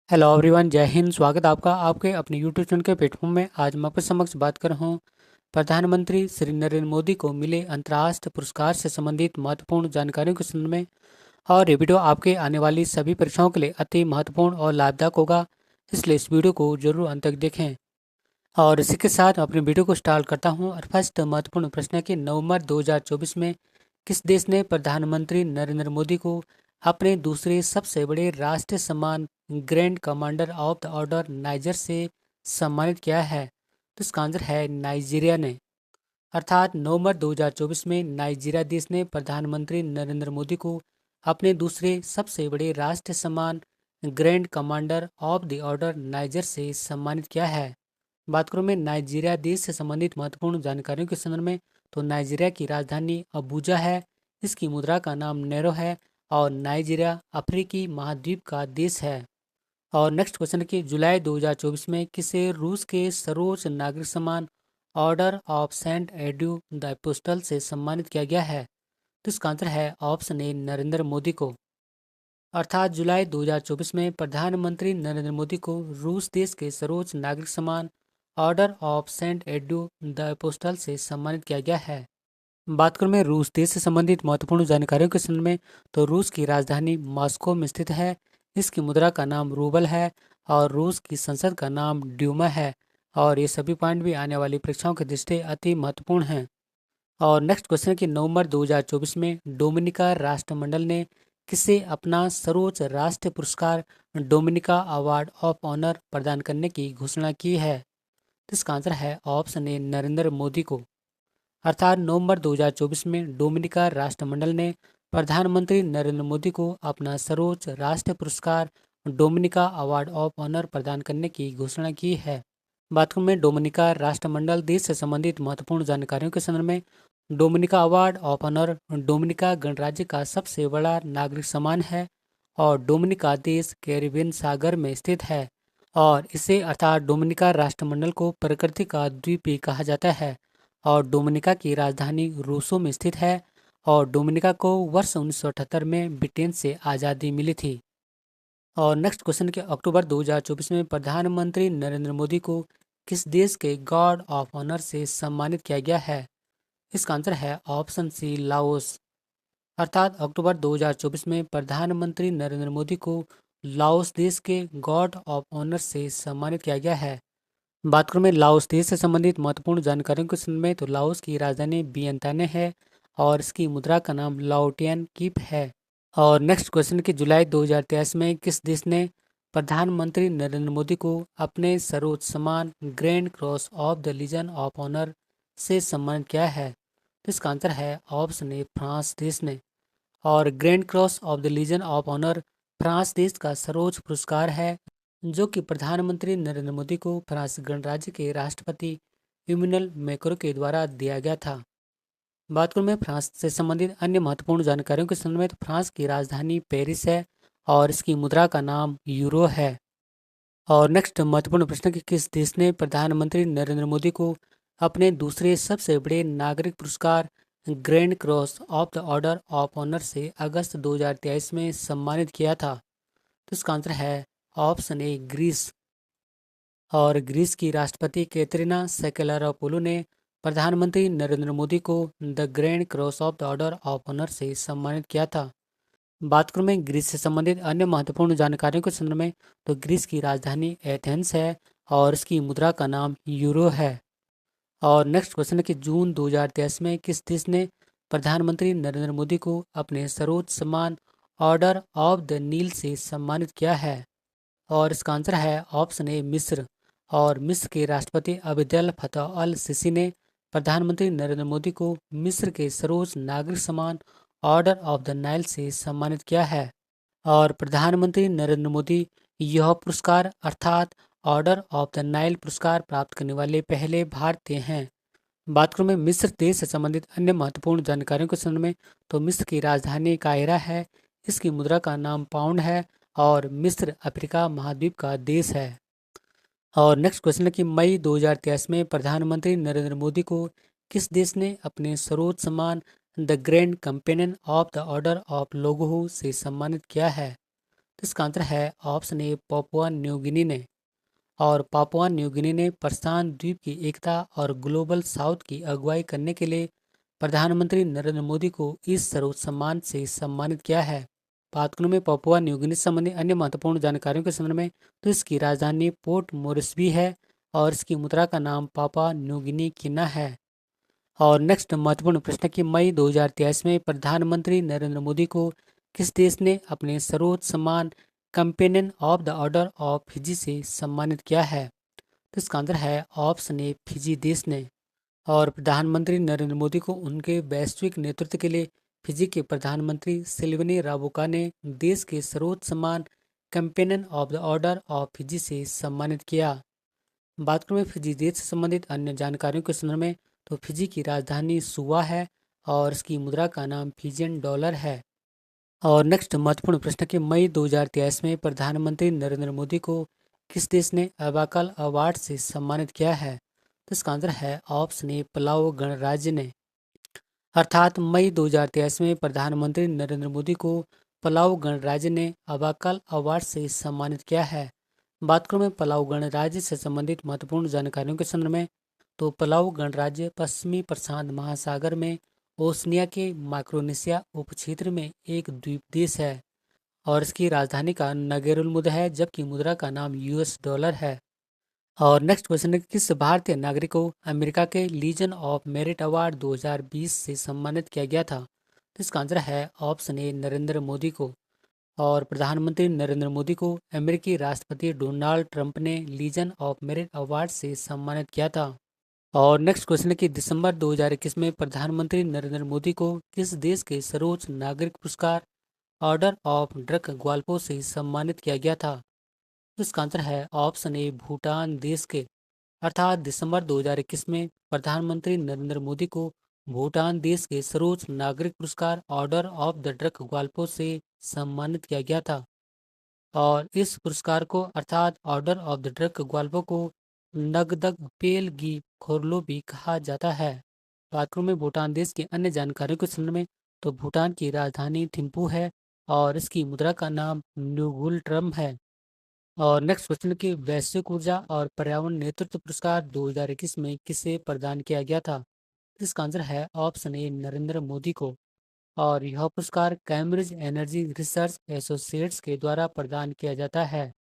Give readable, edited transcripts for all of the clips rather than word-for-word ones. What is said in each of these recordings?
Hello everyone, जय हिंद। स्वागत है आपका आपके अपने यूट्यूब चैनल के प्लेटफॉर्म में। आज मैं आपके समक्ष बात कर रहा हूँ प्रधानमंत्री श्री नरेंद्र मोदी को मिले अंतर्राष्ट्रीय पुरस्कार से संबंधित महत्वपूर्ण जानकारियों के संबंध में। और ये वीडियो आपके आने वाली सभी परीक्षाओं के लिए अति महत्वपूर्ण और लाभदायक होगा, इसलिए इस वीडियो को जरूर अंत तक देखें। और इसी के साथ मैं अपने वीडियो को स्टार्ट करता हूँ। और फर्स्ट महत्वपूर्ण प्रश्न है कि नवंबर 2024 में किस देश ने प्रधानमंत्री नरेंद्र मोदी को अपने दूसरे सबसे बड़े राष्ट्रीय सम्मान grand commander of the order niger से सम्मानित किया है? तो इसका आंसर है नाइजीरिया ने। अर्थात नवंबर 2024 में नाइजीरिया देश ने प्रधानमंत्री नरेंद्र मोदी को अपने दूसरे सबसे बड़े राष्ट्रीय सम्मान grand commander of the order niger से सम्मानित किया है। बात करूं मैं नाइजीरिया देश से संबंधित महत्वपूर्ण जानकारियों के संदर्भ में, तो नाइजीरिया की राजधानी अबूजा है। इसकी मुद्रा का नाम नेरो है और नाइजीरिया अफ्रीकी महाद्वीप का देश है। और नेक्स्ट क्वेश्चन है कि जुलाई 2024 में किसे रूस के सर्वोच्च नागरिक सम्मान ऑर्डर ऑफ सेंट एड्यू द एपोस्टल से सम्मानित किया गया है? तो इसका आंसर है ऑप्शन ए, नरेंद्र मोदी को। अर्थात जुलाई 2024 में प्रधानमंत्री नरेंद्र मोदी को रूस देश के सर्वोच्च नागरिक सम्मान ऑर्डर ऑफ सेंट एड्यू द एपोस्टल से सम्मानित किया गया है। बात करूं मैं रूस देश से संबंधित महत्वपूर्ण जानकारियों के संबंध में, तो रूस की राजधानी मॉस्को में स्थित है। इसकी मुद्रा का नाम रूबल है और रूस की संसद का नाम ड्यूमा है। और ये सभी पॉइंट भी आने वाली परीक्षाओं की दृष्टि से अति महत्वपूर्ण हैं। और नेक्स्ट क्वेश्चन है कि नवंबर 2024 में डोमिनिका राष्ट्रमंडल ने किसे अपना सर्वोच्च राष्ट्रीय पुरस्कार डोमिनिका अवार्ड ऑफ ऑनर प्रदान करने की घोषणा की है? तो इसका आंसर है ऑप्शन ए, नरेंद्र मोदी को। अर्थात नवंबर 2024 में डोमिनिका राष्ट्रमंडल ने प्रधानमंत्री नरेंद्र मोदी को अपना सर्वोच्च राष्ट्रीय पुरस्कार डोमिनिका अवार्ड ऑफ ऑनर प्रदान करने की घोषणा की है। बात करूं मैं डोमिनिका राष्ट्रमंडल देश से संबंधित महत्वपूर्ण जानकारियों के संदर्भ में, Dominica award of honour Dominica गणराज्य का सबसे बड़ा नागरिक सम्मान है और डोमिनिका देश कैरिबियन सागर में स्थित है। और इसे अर्थात डोमिनिका राष्ट्रमंडल को प्रकृति का द्वीप भी कहा जाता है। और डोमिनिका की राजधानी रूसो में स्थित है। और डोमिनिका को वर्ष 1978 में ब्रिटेन से आज़ादी मिली थी। और नेक्स्ट क्वेश्चन के अक्टूबर 2024 में प्रधानमंत्री नरेंद्र मोदी को किस देश के गार्ड ऑफ ऑनर से सम्मानित किया गया है? इसका आंसर है ऑप्शन सी, लाओस। अर्थात अक्टूबर 2024 में प्रधानमंत्री नरेंद्र मोदी को लाओस देश के गार्ड ऑफ ऑनर से सम्मानित किया गया है। बात करूं मैं लाओस देश से संबंधित महत्वपूर्ण जानकारियों के संबंध में, तो लाओस की राजधानी वियंताने है और इसकी मुद्रा का नाम लाओटियन कीप है। और नेक्स्ट क्वेश्चन कि जुलाई 2023 में किस देश ने प्रधानमंत्री नरेंद्र मोदी को अपने सर्वोच्च सम्मान grand cross of the legion of honour से सम्मानित किया है? तो इसका आंसर है ऑप्शन ए, फ्रांस देश ने। और grand cross of the legion of honour France देश का सर्वोच्च पुरस्कार है, जो कि प्रधानमंत्री नरेंद्र मोदी को फ्रांस गणराज्य के राष्ट्रपति इमैनुअल मैक्रों के द्वारा दिया गया था। बात करूं मैं फ्रांस से संबंधित अन्य महत्वपूर्ण जानकारियों के संबंध में, तो फ्रांस की राजधानी पेरिस है और इसकी मुद्रा का नाम यूरो है। और नेक्स्ट महत्वपूर्ण प्रश्न कि किस देश ने प्रधानमंत्री नरेंद्र मोदी को अपने दूसरे सबसे बड़े नागरिक पुरस्कार grand cross of the order of honour से अगस्त 2023 में सम्मानित किया था? तो इसका आंसर है ऑप्शन ए, ग्रीस। और ग्रीस की राष्ट्रपति कैटरीना सेकेलारोपोulou ने प्रधानमंत्री नरेंद्र मोदी को the grand cross of the order of honour से सम्मानित किया था। बात करूं मैं ग्रीस से संबंधित अन्य महत्वपूर्ण जानकारियों के संदर्भ में, तो ग्रीस की राजधानी एथेंस है और इसकी मुद्रा का नाम यूरो है। और नेक्स्ट क्वेश्चन है कि जून 2023 में किस देश ने प्रधानमंत्री नरेंद्र मोदी को अपने सर्वोच्च सम्मान ऑर्डर ऑफ द नील से सम्मानित किया है? और इसका आंसर है ऑप्शन ए, मिस्र। और मिस्र के राष्ट्रपति अब्देल फतह अल सीसी ने प्रधानमंत्री नरेंद्र मोदी को मिस्र के सर्वोच्च नागरिक सम्मान ऑर्डर ऑफ द नाइल से सम्मानित किया है। और प्रधानमंत्री नरेंद्र मोदी यह पुरस्कार अर्थात ऑर्डर ऑफ द नाइल पुरस्कार प्राप्त करने वाले पहले भारतीय हैं। बात करूं मैं मिस्र देश से संबंधित अन्य महत्वपूर्ण जानकारियों के संबंध में, तो मिस्र की राजधानी काहिरा है। इसकी मुद्रा का नाम पाउंड है और मिस्र अफ्रीका महाद्वीप का देश है। और नेक्स्ट क्वेश्चन है कि मई 2023 में प्रधानमंत्री नरेंद्र मोदी को किस देश ने अपने सर्वोच्च सम्मान the grand companion of the order of लोगोहू से सम्मानित किया है? तो इसका आंसर है ऑप्शन ए पापुआ न्यू गिनी ने। और पापुआ न्यू गिनी ने प्रशांत द्वीप की एकता और ग्लोबल साउथ की अगुवाई करने के लिए प्रधानमंत्री नरेंद्र मोदी को इस सर्वोच्च सम्मान से सम्मानित किया है। बात करूं मैं पापुआ न्यू गिनी से संबंधित अन्य महत्वपूर्ण जानकारियों के संदर्भ में, तो इसकी राजधानी पोर्ट मोरिस्बी है और इसकी मुद्रा का नाम पापा न्यू गिनी किना है। और नेक्स्ट महत्वपूर्ण प्रश्न कि मई 2023 में प्रधानमंत्री नरेंद्र मोदी को किस देश ने अपने सर्वोच्च सम्मान companion of the order of Fiji से सम्मानित किया है? तो इसका आंसर है ऑप्शन ए फिजी देश ने। और प्रधानमंत्री नरेंद्र मोदी को उनके वैश्विक नेतृत्व के लिए फिजी के प्रधानमंत्री सिल्वनी राबुका ने देश के सर्वोच्च सम्मान companion of the order of Fiji से सम्मानित किया। बात करूं मैं फिजी देश से संबंधित अन्य जानकारियों के संदर्भ में, तो फिजी की राजधानी सुवा है और इसकी मुद्रा का नाम फिजियन डॉलर है। और नेक्स्ट महत्वपूर्ण प्रश्न कि मई 2023 में प्रधानमंत्री नरेंद्र मोदी को किस देश ने अबाकल अवार्ड से सम्मानित किया है? तो इसका आंसर है ऑप्शन ए पलाओ गणराज्य ने। अर्थात मई 2023 में प्रधानमंत्री नरेंद्र मोदी को पलाऊ गणराज्य ने अबाकल अवार्ड से सम्मानित किया है। बात करूं मैं पलाऊ गणराज्य से संबंधित महत्वपूर्ण जानकारियों के संदर्भ में, तो पलाऊ गणराज्य पश्चिमी प्रशांत महासागर में ओसनिया के माइक्रोनेशिया उपक्षेत्र में एक द्वीप देश है और इसकी राजधानी का नगेरुलमुद है, जबकि मुद्रा का नाम यूएस डॉलर है। और नेक्स्ट क्वेश्चन है कि किस भारतीय नागरिक को अमेरिका के लीजन ऑफ मेरिट अवार्ड 2020 से सम्मानित किया गया था? तो इसका आंसर है ऑप्शन ए नरेंद्र मोदी को। और प्रधानमंत्री नरेंद्र मोदी को अमेरिकी राष्ट्रपति डोनाल्ड ट्रंप ने लीजन ऑफ मेरिट अवार्ड से सम्मानित किया था। और नेक्स्ट क्वेश्चन है कि दिसंबर 2021 में प्रधानमंत्री नरेंद्र मोदी को किस देश के सर्वोच्च नागरिक पुरस्कार ऑर्डर ऑफ ड्रक ग्वाल्पो से सम्मानित किया गया था? तो इसका आंसर है ऑप्शन ए भूटान देश के। अर्थात दिसंबर 2021 में प्रधानमंत्री नरेंद्र मोदी को भूटान देश के सर्वोच्च नागरिक पुरस्कार ऑर्डर ऑफ द ड्रक ग्वाल्पो से सम्मानित किया गया था। और इस पुरस्कार को अर्थात ऑर्डर ऑफ द ड्रक ग्वाल्पो को नगदग पेलगी खोरलो भी कहा जाता है। बात करूं मैं भूटान देश की अन्य जानकारियों के संबंध में, तो भूटान की राजधानी थिम्पू है और इसकी मुद्रा का नाम नुगुल ट्रम है। और नेक्स्ट क्वेश्चन की वैश्विक ऊर्जा और पर्यावरण नेतृत्व पुरस्कार 2021 में किसे प्रदान किया गया था? इसका आंसर है ऑप्शन ए नरेंद्र मोदी को। और यह पुरस्कार कैम्ब्रिज एनर्जी रिसर्च एसोसिएट्स के द्वारा प्रदान किया जाता है।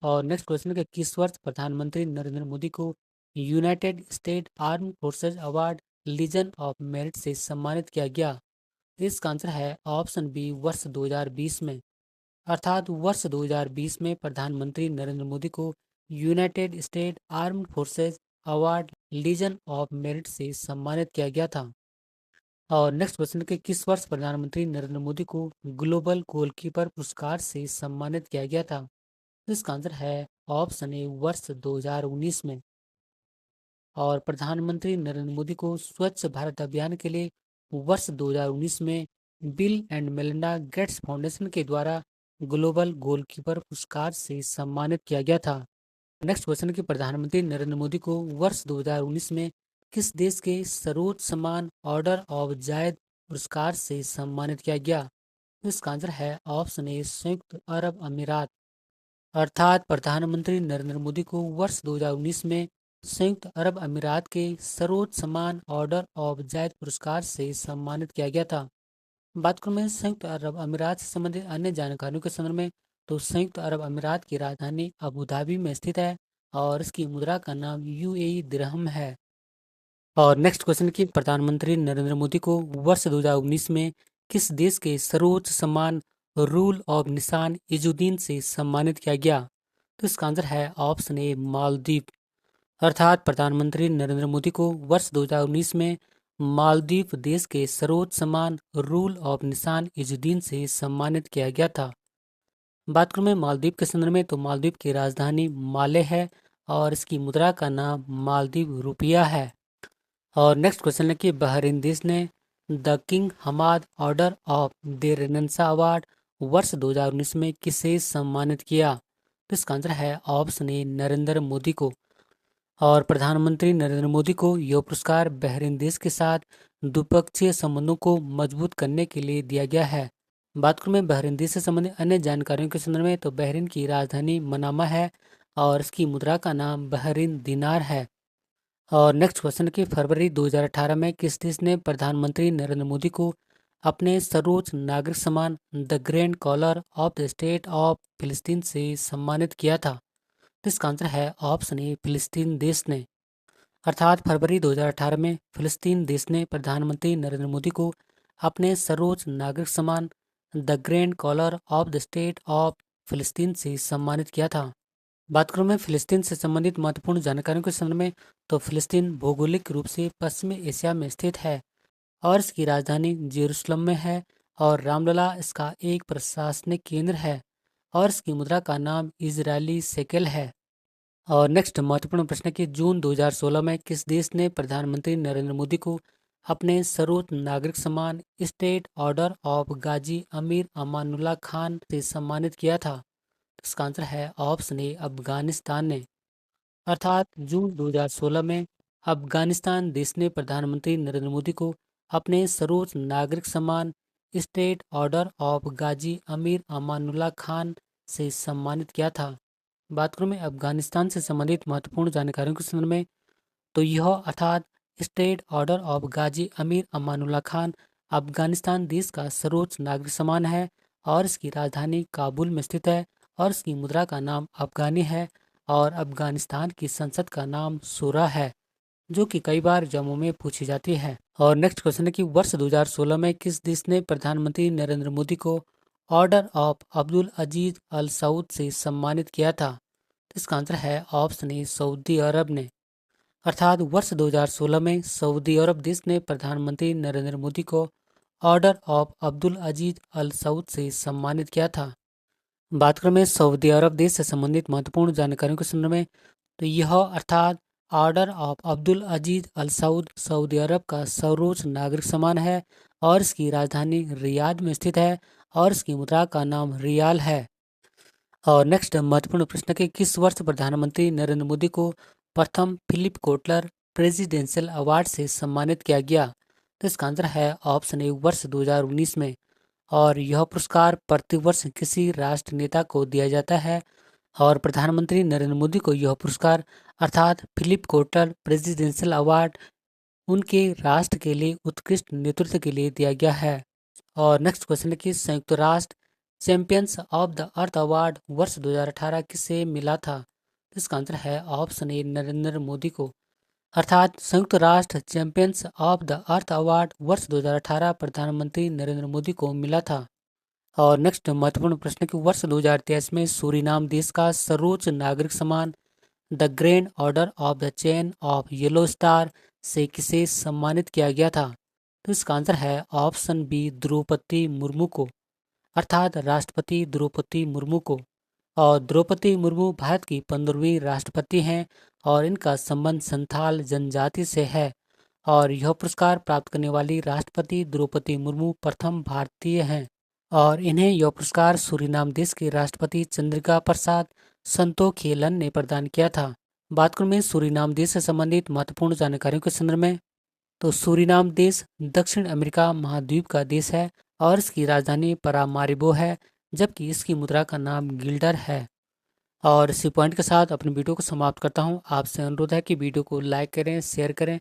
और नेक्स्ट क्वेश्चन के किस वर्ष प्रधानमंत्री नरेंद्र मोदी को United State arm forces award legion of merit से सम्मानित किया गया? इसका आंसर है ऑप्शन बी वर्ष 2020 में। अर्थात वर्ष 2020 में प्रधानमंत्री नरेंद्र मोदी को United State armed forces award legion of merit से सम्मानित किया गया था। और नेक्स्ट क्वेश्चन के किस वर्ष प्रधानमंत्री नरेंद्र मोदी को ग्लोबल गोलकीपर पुरस्कार से सम्मानित किया गया था? तो इसका आंसर है ऑप्शन ए वर्ष 2019 में। और प्रधानमंत्री नरेंद्र मोदी को स्वच्छ भारत अभियान के लिए वर्ष 2019 में bill and Melinda Gates foundation के द्वारा ग्लोबल गोलकीपर पुरस्कार से सम्मानित किया गया था। नेक्स्ट क्वेश्चन कि प्रधानमंत्री नरेंद्र मोदी को वर्ष 2019 में किस देश के सर्वोच्च सम्मान ऑर्डर ऑफ जायद पुरस्कार से सम्मानित किया गया? तो इसका आंसर है ऑप्शन ए संयुक्त अरब अमीरात। अर्थात प्रधानमंत्री नरेंद्र मोदी को वर्ष 2019 में संयुक्त अरब अमीरात के सर्वोच्च सम्मान ऑर्डर ऑफ जायद पुरस्कार से सम्मानित किया गया था। बात करूं मैं संयुक्त अरब अमीरात से संबंधित अन्य जानकारियों के संदर्भ में, तो संयुक्त अरब अमीरात की राजधानी अबू धाबी में स्थित है और इसकी मुद्रा का नाम यूएई दिरहम है। और नेक्स्ट क्वेश्चन कि प्रधानमंत्री नरेंद्र मोदी को वर्ष 2019 में किस देश के सर्वोच्च सम्मान रूल ऑफ निशान इजुद्दीन से सम्मानित किया गया? तो इसका आंसर है ऑप्शन ए मालदीव। अर्थात प्रधानमंत्री नरेंद्र मोदी को वर्ष 2019 में मालदीव देश के सर्वोच्च सम्मान रूल ऑफ निशान इजुद्दीन से सम्मानित किया गया था। बात करूं मैं मालदीव के संदर्भ में, तो मालदीव की राजधानी माले है और इसकी मुद्रा का नाम मालदीव रुपया है। और नेक्स्ट क्वेश्चन है कि बहरीन देश ने the king Hamad order of the renaissance award वर्ष 2019 में किसे सम्मानित किया? तो इसका आंसर है ऑप्शन ए नरेंद्र मोदी को। और प्रधानमंत्री नरेंद्र मोदी को यह पुरस्कार बहरीन देश के साथ द्विपक्षीय संबंधों को मजबूत करने के लिए दिया गया है। बात करूँ मैं बहरीन देश से संबंधित अन्य जानकारियों के संदर्भ में, तो बहरीन की राजधानी मनामा है और इसकी मुद्रा का नाम बहरीन दिनार है। और नेक्स्ट क्वेश्चन कि फरवरी 2018 में किस देश ने प्रधानमंत्री नरेंद्र मोदी को अपने सर्वोच्च नागरिक सम्मान the grand collar of the state of फिलिस्तीन से सम्मानित किया था? तो इसका आंसर है ऑप्शन ए, फिलिस्तीन देश ने। अर्थात फरवरी 2018 में फिलिस्तीन देश ने प्रधानमंत्री नरेंद्र मोदी को अपने सर्वोच्च नागरिक सम्मान the grand collar of the state of फिलिस्तीन से सम्मानित किया था। बात करूं मैं फिलिस्तीन से संबंधित महत्वपूर्ण जानकारियों के संबंध में, तो फिलिस्तीन भौगोलिक रूप से पश्चिमी एशिया में स्थित है और इसकी राजधानी जेरूसलम में है और रामलला इसका एक प्रशासनिक केंद्र है और इसकी मुद्रा का नाम इजरायली शेकेल है। और नेक्स्ट महत्वपूर्ण प्रश्न है कि जून 2016 में किस देश ने प्रधानमंत्री नरेंद्र मोदी को अपने सर्वोच्च नागरिक सम्मान स्टेट ऑर्डर ऑफ गाजी अमीर अमानुल्लाह खान से सम्मानित किया था? इसका आंसर है ऑप्शन ए, अफगानिस्तान ने। अर्थात जून 2016 में अफगानिस्तान देश ने प्रधानमंत्री नरेंद्र मोदी को अपने सर्वोच्च नागरिक सम्मान स्टेट ऑर्डर ऑफ गाजी अमीर अमानुल्लाह खान से सम्मानित किया था। बात करूं मैं अफगानिस्तान से संबंधित महत्वपूर्ण जानकारियों के संदर्भ में, तो यह अर्थात स्टेट ऑर्डर ऑफ गाजी अमीर अमानुल्लाह खान अफगानिस्तान देश का सर्वोच्च नागरिक सम्मान है और इसकी राजधानी काबुल में स्थित है और इसकी मुद्रा का नाम अफगानी है और अफगानिस्तान की संसद का नाम सूरा है, जो कि कई बार जम्मू में पूछी जाती है। और नेक्स्ट क्वेश्चन है कि वर्ष 2016 में किस देश ने प्रधानमंत्री नरेंद्र मोदी को order of Abdul Aziz al Saud से सम्मानित किया था? तो इसका आंसर है ऑप्शन ए, सऊदी अरब ने। अर्थात वर्ष 2016 में सऊदी अरब देश ने प्रधानमंत्री नरेंद्र मोदी को order of Abdul Aziz al Saud से सम्मानित किया था। बात करें मैं सऊदी अरब देश से संबंधित महत्वपूर्ण जानकारियों के संदर्भ में, तो यह अर्थात order of Abdul Aziz al Saud Saudi Arab का सर्वोच्च नागरिक सम्मान है और इसकी राजधानी रियाद में स्थित है और इसकी मुद्रा का नाम रियाल है। और नेक्स्ट महत्वपूर्ण प्रश्न कि किस वर्ष प्रधानमंत्री नरेंद्र मोदी को प्रथम फिलिप कोटलर प्रेसिडेंशियल अवार्ड से सम्मानित किया गया? तो इसका आंसर है ऑप्शन ए, वर्ष 2019 में। और यह पुरस्कार प्रतिवर्ष किसी राष्ट्र नेता को दिया जाता है और प्रधानमंत्री नरेंद्र मोदी को यह पुरस्कार अर्थात फिलिप कोटलर प्रेसिडेंशियल अवार्ड उनके राष्ट्र के लिए उत्कृष्ट नेतृत्व के लिए दिया गया है। और नेक्स्ट क्वेश्चन है कि संयुक्त राष्ट्र champions of the earth award वर्ष 2018 किसे मिला था? तो इसका आंसर है ऑप्शन ए, नरेंद्र मोदी को। अर्थात संयुक्त राष्ट्र champions of the earth award वर्ष 2018 प्रधानमंत्री नरेंद्र मोदी को मिला था। और नेक्स्ट महत्वपूर्ण प्रश्न कि वर्ष 2023 में सूरीनाम देश का सर्वोच्च नागरिक सम्मान the grand order of the chain of yellow star से किसे सम्मानित किया गया था? तो इसका आंसर है ऑप्शन बी, द्रौपदी मुर्मू को। अर्थात राष्ट्रपति द्रौपदी मुर्मू को। और द्रौपदी मुर्मू भारत की 15वीं राष्ट्रपति हैं और इनका संबंध संथाल जनजाति से है और यह पुरस्कार प्राप्त करने वाली राष्ट्रपति द्रौपदी मुर्मू प्रथम भारतीय हैं और इन्हें यह पुरस्कार सूरीनाम देश के राष्ट्रपति चंद्रिका प्रसाद संतोखेलन ने प्रदान किया था। बात करूं मैं सूरीनाम देश से संबंधित महत्वपूर्ण जानकारियों के संदर्भ में, तो सूरीनाम देश दक्षिण अमेरिका महाद्वीप का देश है और इसकी राजधानी परामारिबो है, जबकि इसकी मुद्रा का नाम गिल्डर है। और इसी पॉइंट के साथ अपनी वीडियो को समाप्त करता हूं। आपसे अनुरोध है कि वीडियो को लाइक करें, शेयर करें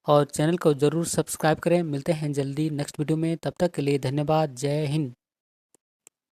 और चैनल को ज़रूर सब्सक्राइब करें। मिलते हैं जल्दी नेक्स्ट वीडियो में, तब तक के लिए धन्यवाद। जय हिंद।